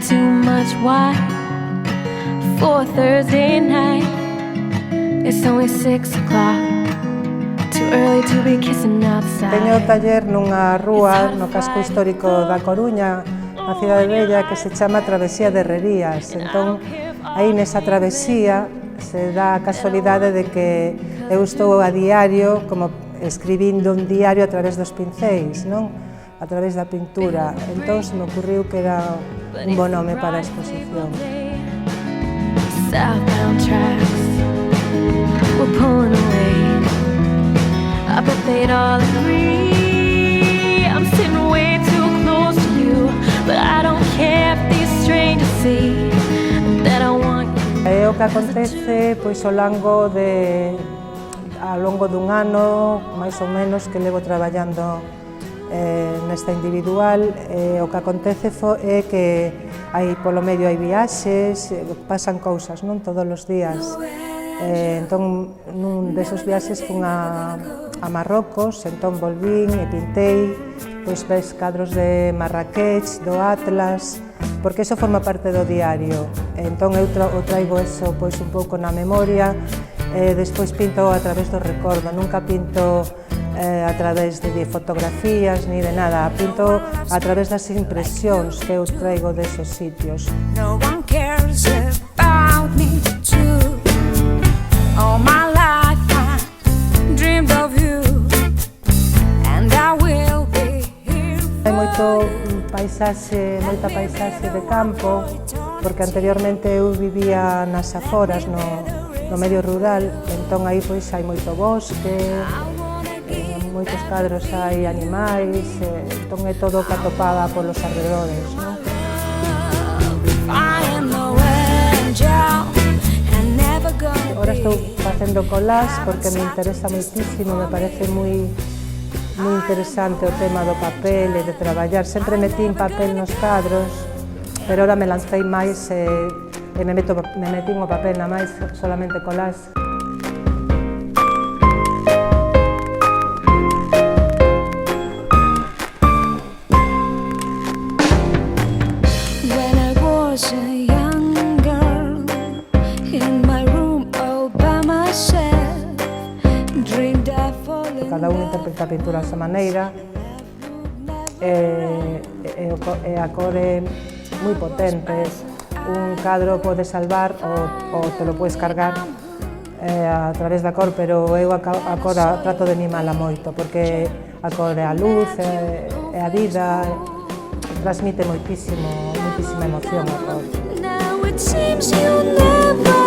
too much wine for Thursday night. It's only 6 o'clock. Too early to be kissing outside. Teño taller nunha rúa no casco histórico da Coruña, na cidade bella, que se chama Travesía de Herrerías. Entón, aí nesa travesía se dá a casualidade de que eu estou a diario, como escribindo un diario a través dos pincéis, non? A través da pintura. Entón, se me ocurriu que era un bo nome para a exposición. Southbound tracks were pulling away. I bet they'd all agree I'm sitting way too close to you, but I don't care if these strangers see that I want you. É o que acontece pois ao longo dun ano, máis ou menos, que levo traballando nesta individual. O que acontece é que polo medio hai viaxes, pasan cousas, non, todos os días. Entón, nun desos viaxes fun a Marrocos, entón volvín e pintei, pois ves cadros de Marrakech, do Atlas, porque iso forma parte do diario. Entón eu traigo eso pois un pouco na memoria, despois pinto a través do recordo, nunca pinto a través de fotografías ni de nada, pinto a través das impresións que eu traigo desos sitios. No one cares about me too. All my life I dreamed of you, and I will be here. Hai moita paisaxe de campo, porque anteriormente eu vivía nas aforas, no medio rural, entón aí pois hai moito bosque, moitos cadros hai animais, entón é todo o que atopaba polos arredores, non? Ahora estou facendo collage porque me interesa moitísimo, me parece moi interesante o tema do papel e de traballar. Sempre metín papel nos cadros, pero ahora me lancei máis e me metín o papel na máis, solamente collage. When I was a young girl in my room all by myself, dreamed I fall in Cada un interpreta a pintura a súa maneira, e a cor é moi potente. Un cadro pode salvar ou te lo podes cargar a través da cor, pero eu a cor trato de mimala moito, porque a cor é a luz, é a vida, transmite moitísima emoción a cor. now it seems you'll never